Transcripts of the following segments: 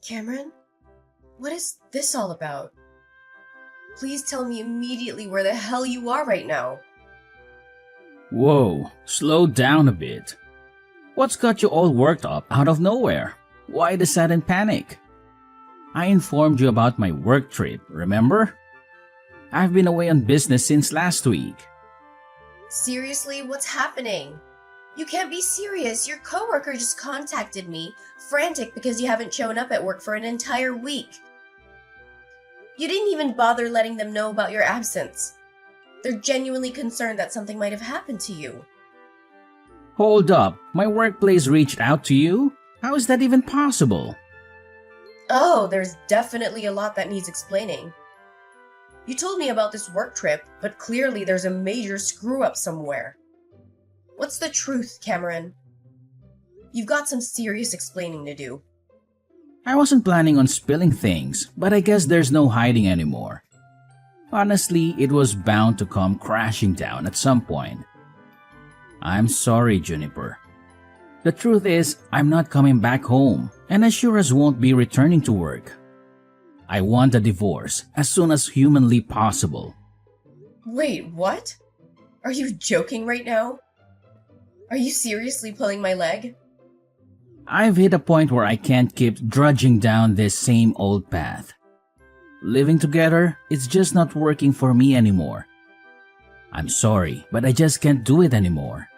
Cameron, what is this all about? Please tell me immediately where the hell you are right now. Whoa, slow down a bit. What's got you all worked up out of nowhere? Why the sudden panic? I informed you about my work trip, remember? I've been away on business since last week. Seriously, what's happening? You can't be serious. Your coworker just contacted me, frantic because you haven't shown up at work for an entire week. You didn't even bother letting them know about your absence. They're genuinely concerned that something might have happened to you. Hold up, my workplace reached out to you? How is that even possible? Oh, there's definitely a lot that needs explaining. You told me about this work trip, but clearly there's a major screw-up somewhere. What's the truth, Cameron? You've got some serious explaining to do. I wasn't planning on spilling things, but I guess there's no hiding anymore. Honestly, it was bound to come crashing down at some point. I'm sorry, Juniper. The truth is, I'm not coming back home, and I sure as won't be returning to work. I want a divorce as soon as humanly possible. Wait, what? Are you joking right now? Are you seriously pulling my leg? I've hit a point where I can't keep drudging down this same old path. Living together, it's just not working for me anymore. I'm sorry, but I just can't do it anymore.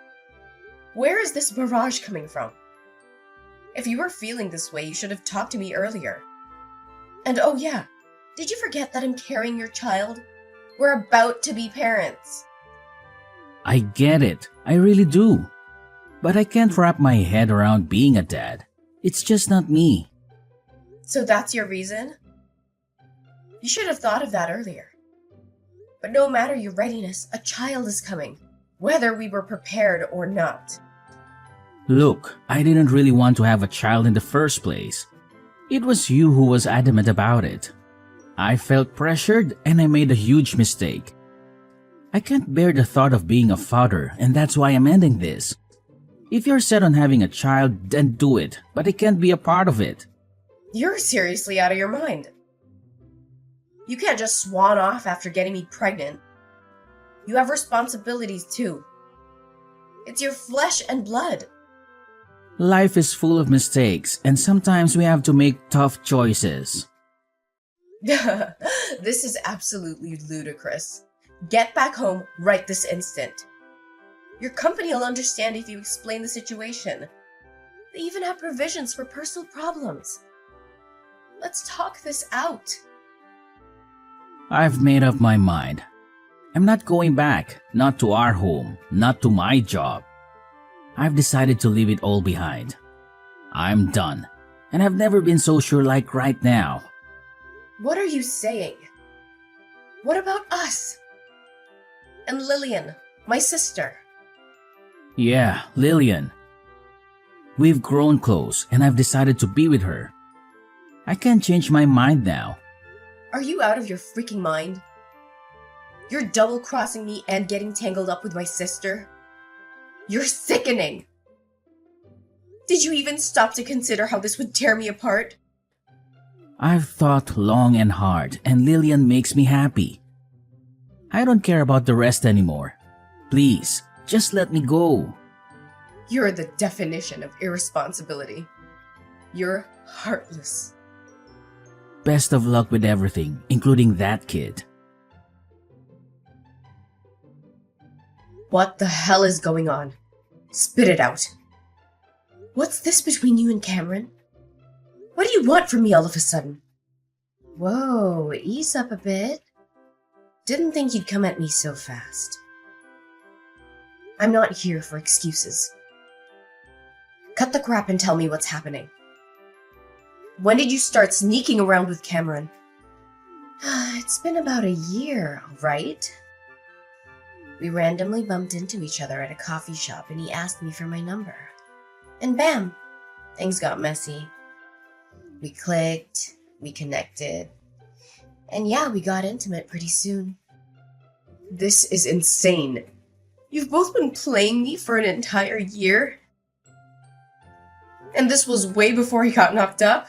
Where is this barrage coming from? If you were feeling this way, you should have talked to me earlier. And oh yeah, did you forget that I'm carrying your child? We're about to be parents. I get it, I really do. But I can't wrap my head around being a dad. It's just not me. So that's your reason? You should have thought of that earlier. But no matter your readiness, a child is coming, whether we were prepared or not. Look, I didn't really want to have a child in the first place. It was you who was adamant about it. I felt pressured and I made a huge mistake. I can't bear the thought of being a father, and that's why I'm ending this. If you're set on having a child, then do it, but I can't be a part of it. You're seriously out of your mind. You can't just swan off after getting me pregnant. You have responsibilities too. It's your flesh and blood. Life is full of mistakes, and sometimes we have to make tough choices. This is absolutely ludicrous. Get back home right this instant. Your company will understand if you explain the situation. They even have provisions for personal problems. Let's talk this out. I've made up my mind. I'm not going back, not to our home, not to my job. I've decided to leave it all behind. I'm done, and I've never been so sure like right now. What are you saying? What about us? And Lillian, my sister? Yeah, Lillian. We've grown close, and I've decided to be with her. I can't change my mind now. Are you out of your freaking mind? You're double-crossing me and getting tangled up with my sister? You're sickening! Did you even stop to consider how this would tear me apart? I've thought long and hard, and Lillian makes me happy. I don't care about the rest anymore. Please, just let me go. You're the definition of irresponsibility. You're heartless. Best of luck with everything, including that kid. What the hell is going on? Spit it out. What's this between you and Cameron? What do you want from me all of a sudden? Whoa, ease up a bit. Didn't think you'd come at me so fast. I'm not here for excuses. Cut the crap and tell me what's happening. When did you start sneaking around with Cameron? It's been about a year, right? We randomly bumped into each other at a coffee shop and he asked me for my number. And bam, things got messy. We clicked, we connected, and yeah, we got intimate pretty soon. This is insane. You've both been playing me for an entire year? And this was way before he got knocked up?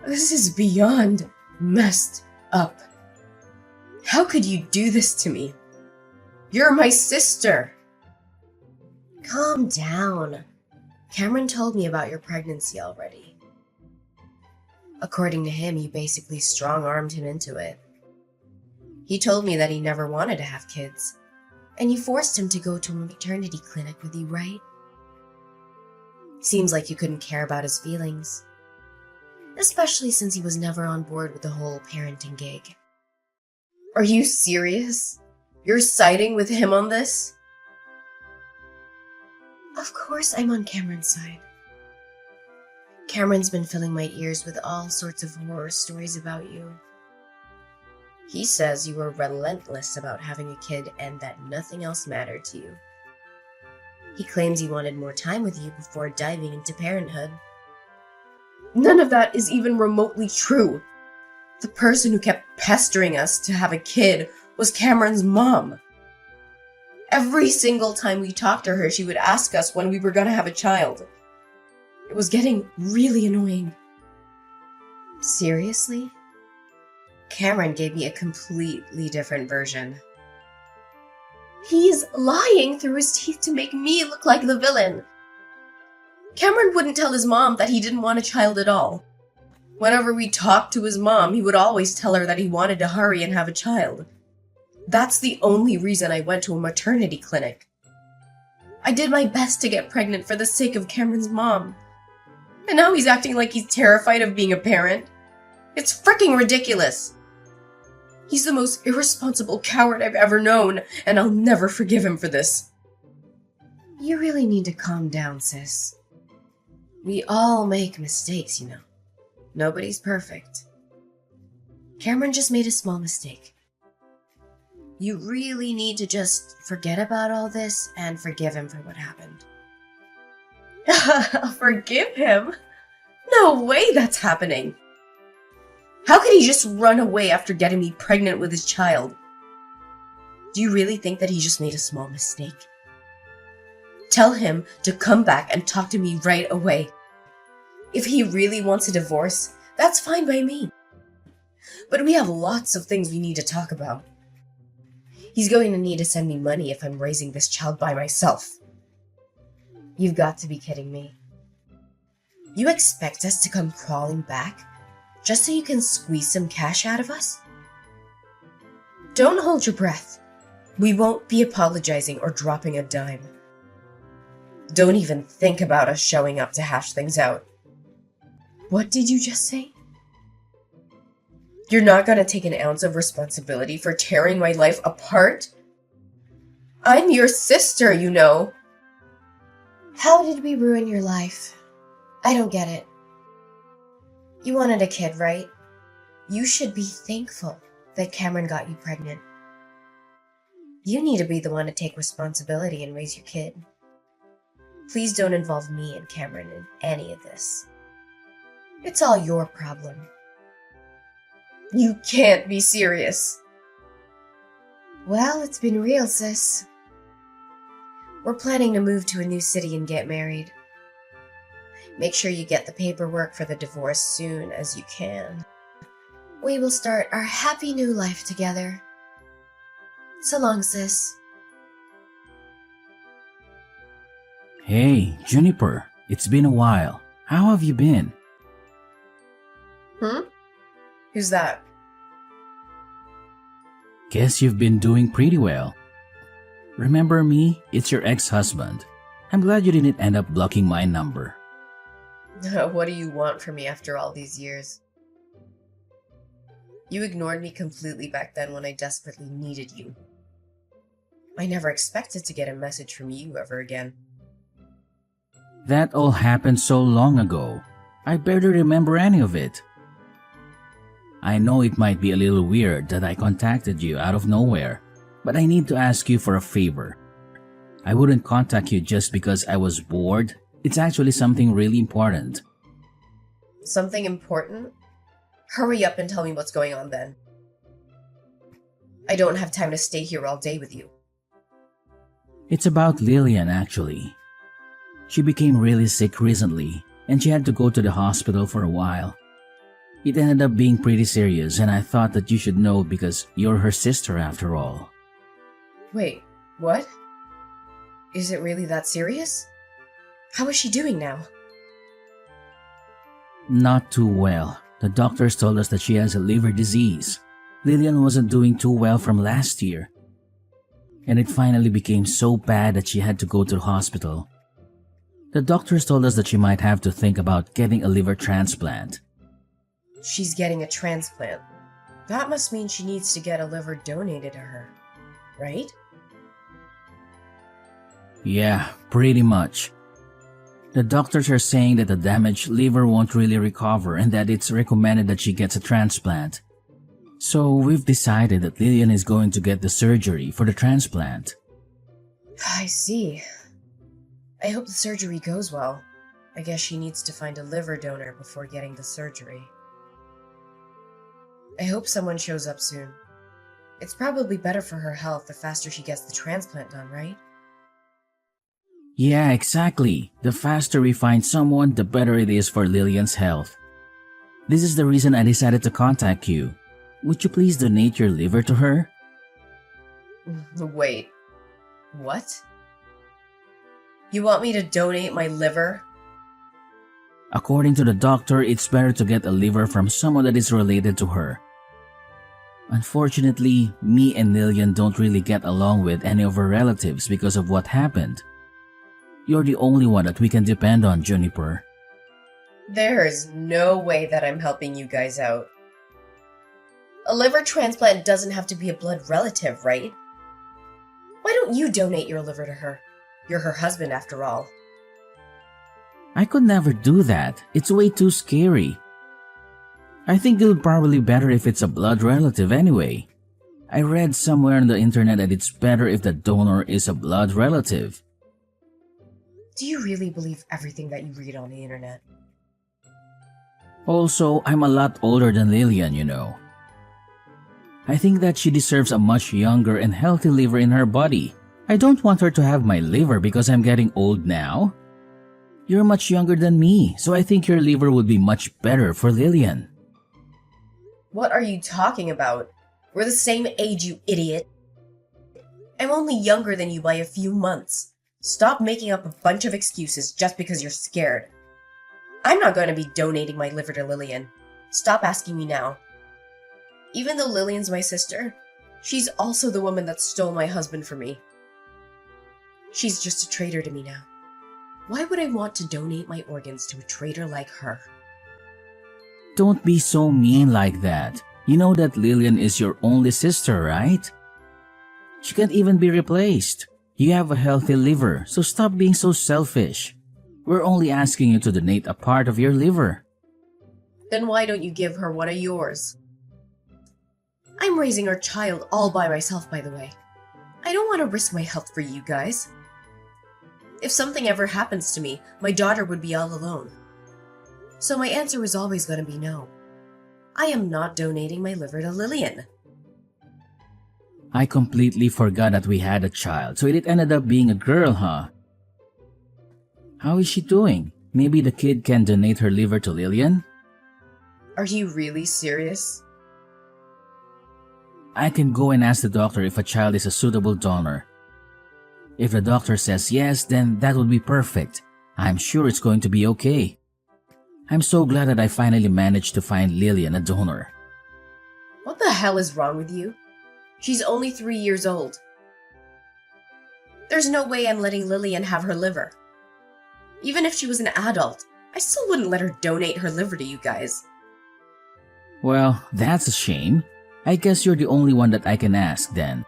This is beyond messed up. How could you do this to me? You're my sister. Calm down. Cameron told me about your pregnancy already. According to him, you basically strong-armed him into it. He told me that he never wanted to have kids, and you forced him to go to a maternity clinic with you, right? Seems like you couldn't care about his feelings, especially since he was never on board with the whole parenting gig. Are you serious? You're siding with him on this? Of course I'm on Cameron's side. Cameron's been filling my ears with all sorts of horror stories about you. He says you were relentless about having a kid and that nothing else mattered to you. He claims he wanted more time with you before diving into parenthood. None of that is even remotely true. The person who kept pestering us to have a kid was Cameron's mom. Every single time we talked to her, she would ask us when we were going to have a child. It was getting really annoying. Seriously? Cameron gave me a completely different version. He's lying through his teeth to make me look like the villain. Cameron wouldn't tell his mom that he didn't want a child at all. Whenever we talked to his mom, he would always tell her that he wanted to hurry and have a child. That's the only reason I went to a maternity clinic. I did my best to get pregnant for the sake of Cameron's mom. And now he's acting like he's terrified of being a parent. It's freaking ridiculous. He's the most irresponsible coward I've ever known, and I'll never forgive him for this. You really need to calm down, sis. We all make mistakes, you know. Nobody's perfect. Cameron just made a small mistake. You really need to just forget about all this and forgive him for what happened. Forgive him? No way that's happening. How could he just run away after getting me pregnant with his child? Do you really think that he just made a small mistake? Tell him to come back and talk to me right away. If he really wants a divorce, that's fine by me. But we have lots of things we need to talk about. He's going to need to send me money if I'm raising this child by myself. You've got to be kidding me. You expect us to come crawling back just so you can squeeze some cash out of us? Don't hold your breath. We won't be apologizing or dropping a dime. Don't even think about us showing up to hash things out. What did you just say? You're not going to take an ounce of responsibility for tearing my life apart? I'm your sister, you know. How did we ruin your life? I don't get it. You wanted a kid, right? You should be thankful that Cameron got you pregnant. You need to be the one to take responsibility and raise your kid. Please don't involve me and Cameron in any of this. It's all your problem. You can't be serious. Well, it's been real, sis. We're planning to move to a new city and get married. Make sure you get the paperwork for the divorce soon as you can. We will start our happy new life together. So long, sis. Hey, Juniper, it's been a while. How have you been? Who's that? Guess you've been doing pretty well. Remember me? It's your ex-husband. I'm glad you didn't end up blocking my number. What do you want from me after all these years? You ignored me completely back then when I desperately needed you. I never expected to get a message from you ever again. That all happened so long ago. I barely remember any of it. I know it might be a little weird that I contacted you out of nowhere, but I need to ask you for a favor. I wouldn't contact you just because I was bored. It's actually something really important. Something important? Hurry up and tell me what's going on then. I don't have time to stay here all day with you. It's about Lillian, actually. She became really sick recently, and she had to go to the hospital for a while. It ended up being pretty serious, and I thought that you should know because you're her sister after all. Wait, what? Is it really that serious? How is she doing now? Not too well. The doctors told us that she has a liver disease. Lillian wasn't doing too well from last year, and it finally became so bad that she had to go to the hospital. The doctors told us that she might have to think about getting a liver transplant. She's getting a transplant. That must mean she needs to get a liver donated to her, right? Yeah, pretty much. The doctors are saying that the damaged liver won't really recover and that it's recommended that she gets a transplant. So we've decided that Lillian is going to get the surgery for the transplant. I see. I hope the surgery goes well. I guess she needs to find a liver donor before getting the surgery. I hope someone shows up soon. It's probably better for her health the faster she gets the transplant done, right? Yeah, exactly. The faster we find someone, the better it is for Lillian's health. This is the reason I decided to contact you. Would you please donate your liver to her? Wait. What? You want me to donate my liver? According to the doctor, it's better to get a liver from someone that is related to her. Unfortunately, me and Lillian don't really get along with any of her relatives because of what happened. You're the only one that we can depend on, Juniper. There is no way that I'm helping you guys out. A liver transplant doesn't have to be a blood relative, right? Why don't you donate your liver to her? You're her husband after all. I could never do that. It's way too scary. I think it would probably be better if it's a blood relative anyway. I read somewhere on the internet that it's better if the donor is a blood relative. Do you really believe everything that you read on the internet? Also, I'm a lot older than Lillian, you know. I think that she deserves a much younger and healthy liver in her body. I don't want her to have my liver because I'm getting old now. You're much younger than me, so I think your liver would be much better for Lillian. What are you talking about? We're the same age, you idiot. I'm only younger than you by a few months. Stop making up a bunch of excuses just because you're scared. I'm not going to be donating my liver to Lillian. Stop asking me now. Even though Lillian's my sister, she's also the woman that stole my husband from me. She's just a traitor to me now. Why would I want to donate my organs to a traitor like her? Don't be so mean like that. You know that Lillian is your only sister, right? She can't even be replaced. You have a healthy liver, so stop being so selfish. We're only asking you to donate a part of your liver. Then why don't you give her one of yours? I'm raising our child all by myself, by the way. I don't want to risk my health for you guys. If something ever happens to me, my daughter would be all alone. So my answer is always going to be no. I am not donating my liver to Lillian. I completely forgot that we had a child, so it ended up being a girl, huh? How is she doing? Maybe the kid can donate her liver to Lillian? Are you really serious? I can go and ask the doctor if a child is a suitable donor. If the doctor says yes, then that would be perfect. I'm sure it's going to be okay. I'm so glad that I finally managed to find Lillian a donor. What the hell is wrong with you? She's only 3 years old. There's no way I'm letting Lillian have her liver. Even if she was an adult, I still wouldn't let her donate her liver to you guys. Well, that's a shame. I guess you're the only one that I can ask then.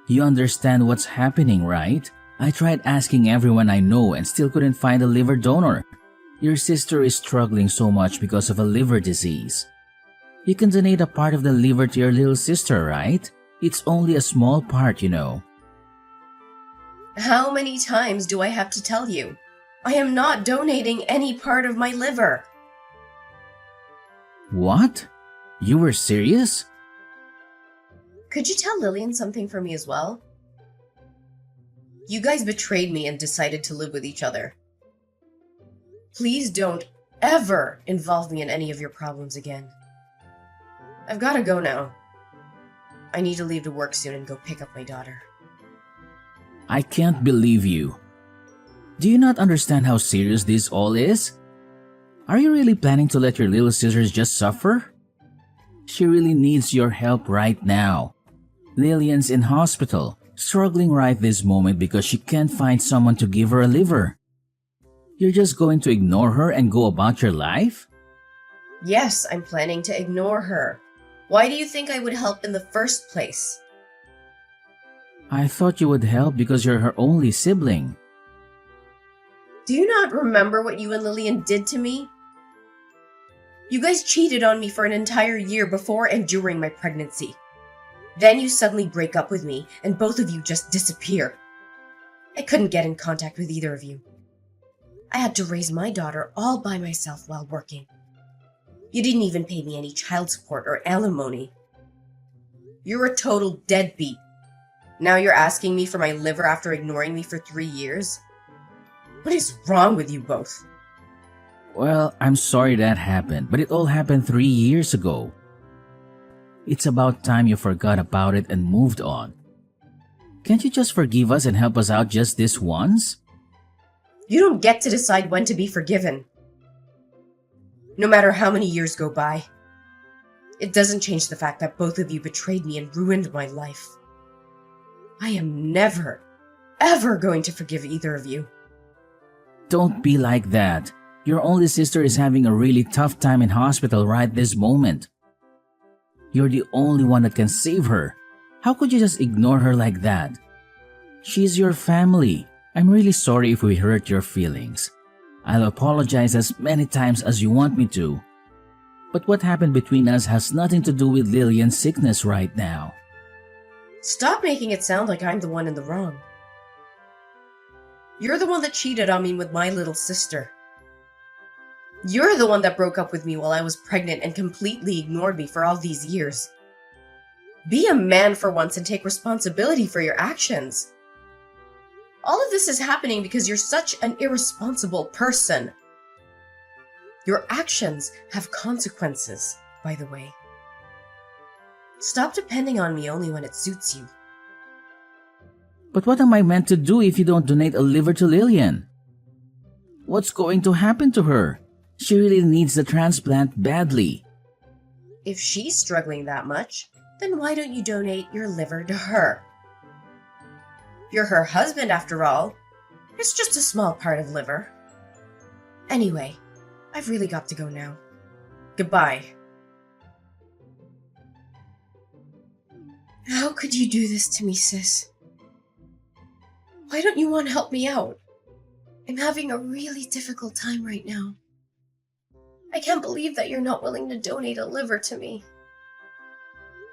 You understand what's happening, right? I tried asking everyone I know and still couldn't find a liver donor. Your sister is struggling so much because of a liver disease. You can donate a part of the liver to your little sister, right? It's only a small part, you know. How many times do I have to tell you? I am not donating any part of my liver. What? You were serious? Could you tell Lillian something for me as well? You guys betrayed me and decided to live with each other. Please don't ever involve me in any of your problems again. I've gotta go now. I need to leave to work soon and go pick up my daughter. I can't believe you. Do you not understand how serious this all is? Are you really planning to let your little sisters just suffer? She really needs your help right now. Lillian's in hospital, struggling right this moment because she can't find someone to give her a liver. You're just going to ignore her and go about your life? Yes, I'm planning to ignore her. Why do you think I would help in the first place? I thought you would help because you're her only sibling. Do you not remember what you and Lillian did to me? You guys cheated on me for an entire year before and during my pregnancy. Then you suddenly break up with me, and both of you just disappear. I couldn't get in contact with either of you. I had to raise my daughter all by myself while working. You didn't even pay me any child support or alimony. You're a total deadbeat. Now you're asking me for my liver after ignoring me for 3 years? What is wrong with you both? Well, I'm sorry that happened, but it all happened 3 years ago. It's about time you forgot about it and moved on. Can't you just forgive us and help us out just this once? You don't get to decide when to be forgiven. No matter how many years go by, it doesn't change the fact that both of you betrayed me and ruined my life. I am never, ever going to forgive either of you. Don't be like that. Your only sister is having a really tough time in hospital right this moment. You're the only one that can save her. How could you just ignore her like that? She's your family. I'm really sorry if we hurt your feelings. I'll apologize as many times as you want me to. But what happened between us has nothing to do with Lillian's sickness right now. Stop making it sound like I'm the one in the wrong. You're the one that cheated on me with my little sister. You're the one that broke up with me while I was pregnant and completely ignored me for all these years. Be a man for once and take responsibility for your actions. All of this is happening because you're such an irresponsible person. Your actions have consequences, by the way. Stop depending on me only when it suits you. But what am I meant to do if you don't donate a liver to Lillian? What's going to happen to her? She really needs the transplant badly. If she's struggling that much, then why don't you donate your liver to her? You're her husband after all. It's just a small part of liver. Anyway, I've really got to go now. Goodbye. How could you do this to me, sis? Why don't you want to help me out? I'm having a really difficult time right now. I can't believe that you're not willing to donate a liver to me.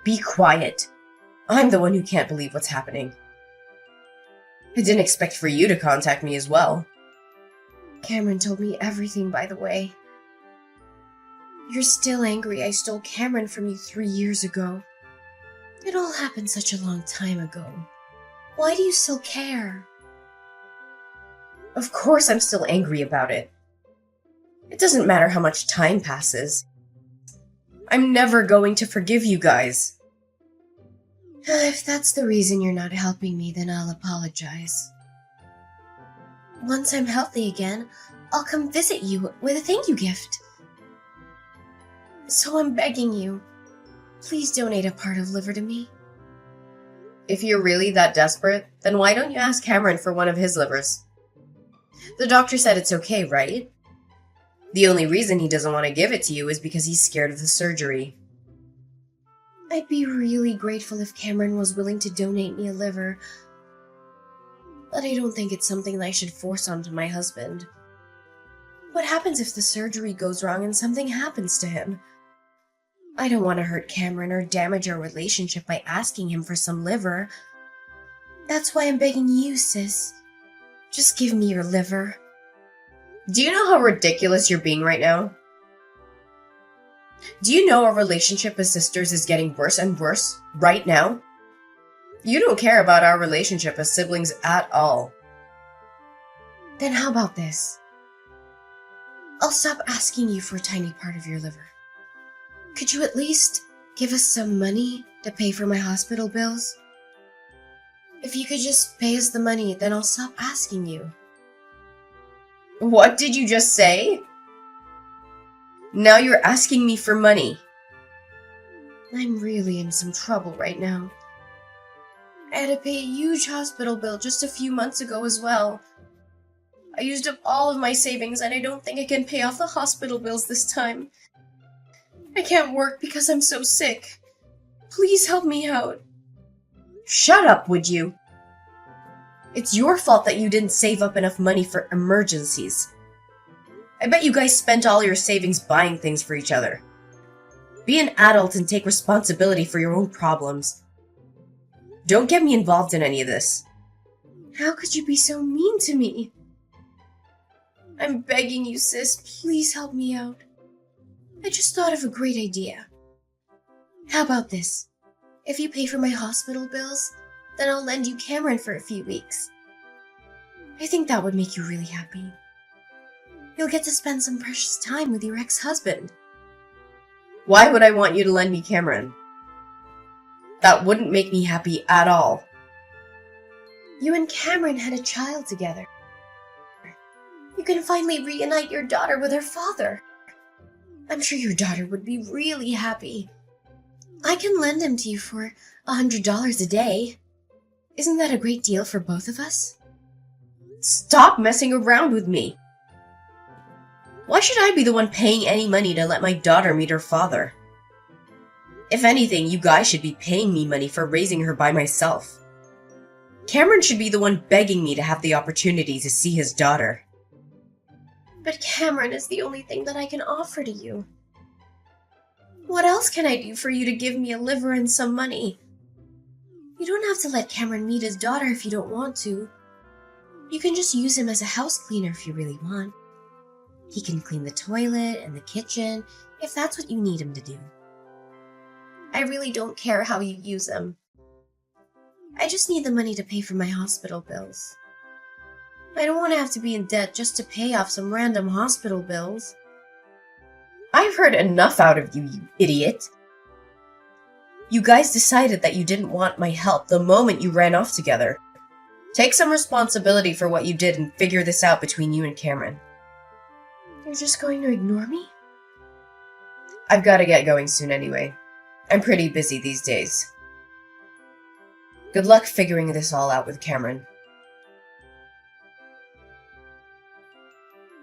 Be quiet. I'm the one who can't believe what's happening. I didn't expect for you to contact me as well. Cameron told me everything, by the way. You're still angry I stole Cameron from you 3 years ago. It all happened such a long time ago. Why do you still care? Of course I'm still angry about it. It doesn't matter how much time passes. I'm never going to forgive you guys. If that's the reason you're not helping me, then I'll apologize. Once I'm healthy again, I'll come visit you with a thank you gift. So I'm begging you, please donate a part of liver to me. If you're really that desperate, then why don't you ask Cameron for one of his livers? The doctor said it's okay, right? The only reason he doesn't want to give it to you is because he's scared of the surgery. I'd be really grateful if Cameron was willing to donate me a liver, but I don't think it's something that I should force onto my husband. What happens if the surgery goes wrong and something happens to him? I don't want to hurt Cameron or damage our relationship by asking him for some liver. That's why I'm begging you, sis. Just give me your liver. Do you know how ridiculous you're being right now? Do you know our relationship as sisters is getting worse and worse right now? You don't care about our relationship as siblings at all. Then how about this? I'll stop asking you for a tiny part of your liver. Could you at least give us some money to pay for my hospital bills? If you could just pay us the money, then I'll stop asking you. What did you just say? Now you're asking me for money. I'm really in some trouble right now. I had to pay a huge hospital bill just a few months ago as well. I used up all of my savings and I don't think I can pay off the hospital bills this time. I can't work because I'm so sick. Please help me out. Shut up, would you? It's your fault that you didn't save up enough money for emergencies. I bet you guys spent all your savings buying things for each other. Be an adult and take responsibility for your own problems. Don't get me involved in any of this. How could you be so mean to me? I'm begging you, sis, please help me out. I just thought of a great idea. How about this? If you pay for my hospital bills, then I'll lend you Cameron for a few weeks. I think that would make you really happy. You'll get to spend some precious time with your ex-husband. Why would I want you to lend me Cameron? That wouldn't make me happy at all. You and Cameron had a child together. You can finally reunite your daughter with her father. I'm sure your daughter would be really happy. I can lend him to you for $100 a day. Isn't that a great deal for both of us? Stop messing around with me. Why should I be the one paying any money to let my daughter meet her father? If anything, you guys should be paying me money for raising her by myself. Cameron should be the one begging me to have the opportunity to see his daughter. But Cameron is the only thing that I can offer to you. What else can I do for you to give me a liver and some money? You don't have to let Cameron meet his daughter if you don't want to. You can just use him as a house cleaner if you really want. He can clean the toilet and the kitchen if that's what you need him to do. I really don't care how you use him. I just need the money to pay for my hospital bills. I don't want to have to be in debt just to pay off some random hospital bills. I've heard enough out of you, you idiot. You guys decided that you didn't want my help the moment you ran off together. Take some responsibility for what you did and figure this out between you and Cameron. You're just going to ignore me? I've got to get going soon anyway. I'm pretty busy these days. Good luck figuring this all out with Cameron.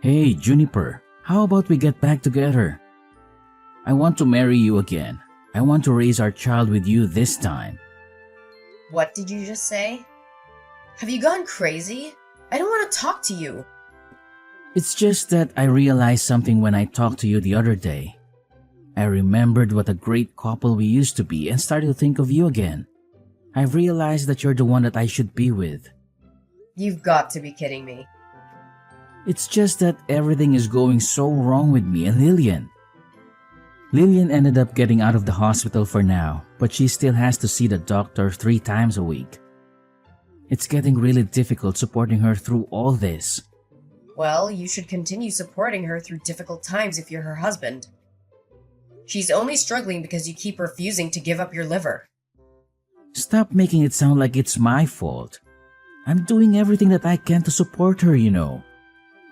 Hey, Juniper, how about we get back together? I want to marry you again. I want to raise our child with you this time. What did you just say? Have you gone crazy? I don't want to talk to you. It's just that I realized something when I talked to you the other day. I remembered what a great couple we used to be and started to think of you again. I realized that you're the one that I should be with. You've got to be kidding me. It's just that everything is going so wrong with me and Lillian. Lillian ended up getting out of the hospital for now, but she still has to see the doctor 3 times a week. It's getting really difficult supporting her through all this. Well, you should continue supporting her through difficult times if you're her husband. She's only struggling because you keep refusing to give up your liver. Stop making it sound like it's my fault. I'm doing everything that I can to support her, you know.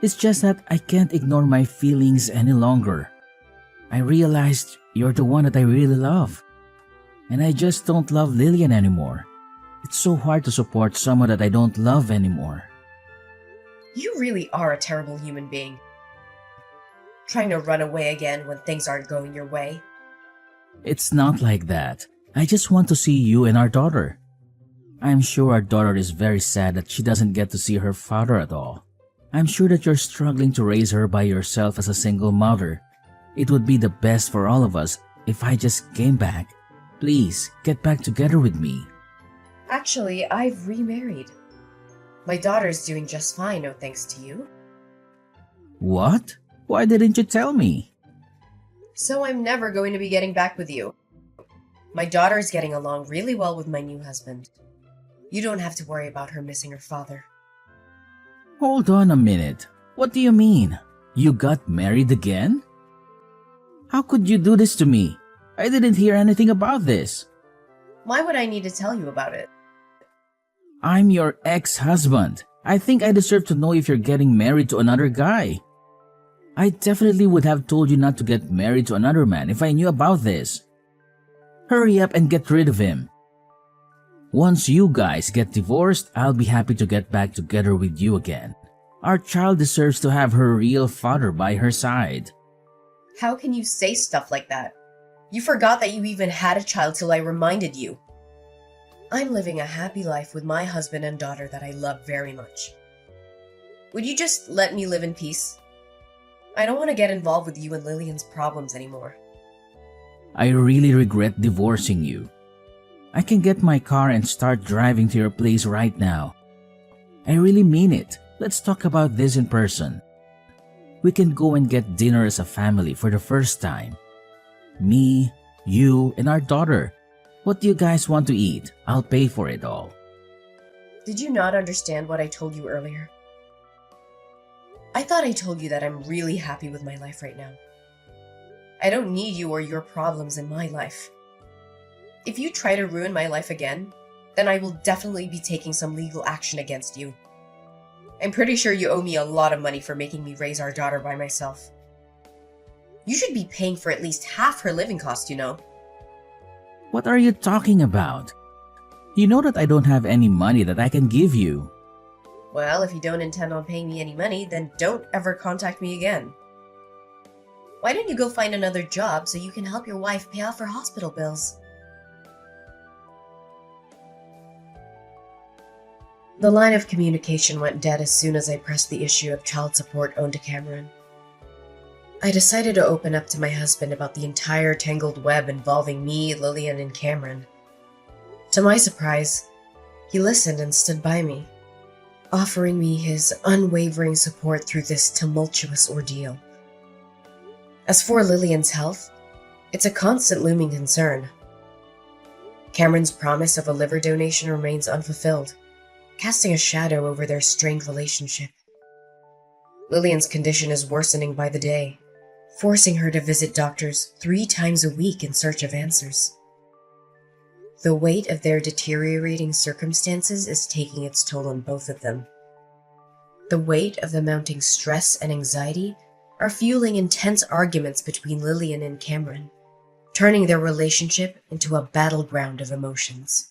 It's just that I can't ignore my feelings any longer. I realized you're the one that I really love. And I just don't love Lillian anymore. It's so hard to support someone that I don't love anymore. You really are a terrible human being. Trying to run away again when things aren't going your way. It's not like that. I just want to see you and our daughter. I'm sure our daughter is very sad that she doesn't get to see her father at all. I'm sure that you're struggling to raise her by yourself as a single mother. It would be the best for all of us if I just came back. Please, get back together with me. Actually, I've remarried. My daughter's doing just fine, no thanks to you. What? Why didn't you tell me? So I'm never going to be getting back with you. My daughter's getting along really well with my new husband. You don't have to worry about her missing her father. Hold on a minute. What do you mean? You got married again? How could you do this to me? I didn't hear anything about this. Why would I need to tell you about it? I'm your ex-husband. I think I deserve to know if you're getting married to another guy. I definitely would have told you not to get married to another man if I knew about this. Hurry up and get rid of him. Once you guys get divorced, I'll be happy to get back together with you again. Our child deserves to have her real father by her side. How can you say stuff like that? You forgot that you even had a child till I reminded you. I'm living a happy life with my husband and daughter that I love very much. Would you just let me live in peace? I don't want to get involved with you and Lillian's problems anymore. I really regret divorcing you. I can get my car and start driving to your place right now. I really mean it. Let's talk about this in person. We can go and get dinner as a family for the first time. Me, you, and our daughter. What do you guys want to eat? I'll pay for it all. Did you not understand what I told you earlier? I thought I told you that I'm really happy with my life right now. I don't need you or your problems in my life. If you try to ruin my life again, then I will definitely be taking some legal action against you. I'm pretty sure you owe me a lot of money for making me raise our daughter by myself. You should be paying for at least half her living costs, you know. What are you talking about? You know that I don't have any money that I can give you. Well, if you don't intend on paying me any money, then don't ever contact me again. Why don't you go find another job so you can help your wife pay off her hospital bills? The line of communication went dead as soon as I pressed the issue of child support owed to Cameron. I decided to open up to my husband about the entire tangled web involving me, Lillian, and Cameron. To my surprise, he listened and stood by me, offering me his unwavering support through this tumultuous ordeal. As for Lillian's health, it's a constant looming concern. Cameron's promise of a liver donation remains unfulfilled, casting a shadow over their strained relationship. Lillian's condition is worsening by the day, forcing her to visit doctors 3 times a week in search of answers. The weight of their deteriorating circumstances is taking its toll on both of them. The weight of the mounting stress and anxiety are fueling intense arguments between Lillian and Cameron, turning their relationship into a battleground of emotions.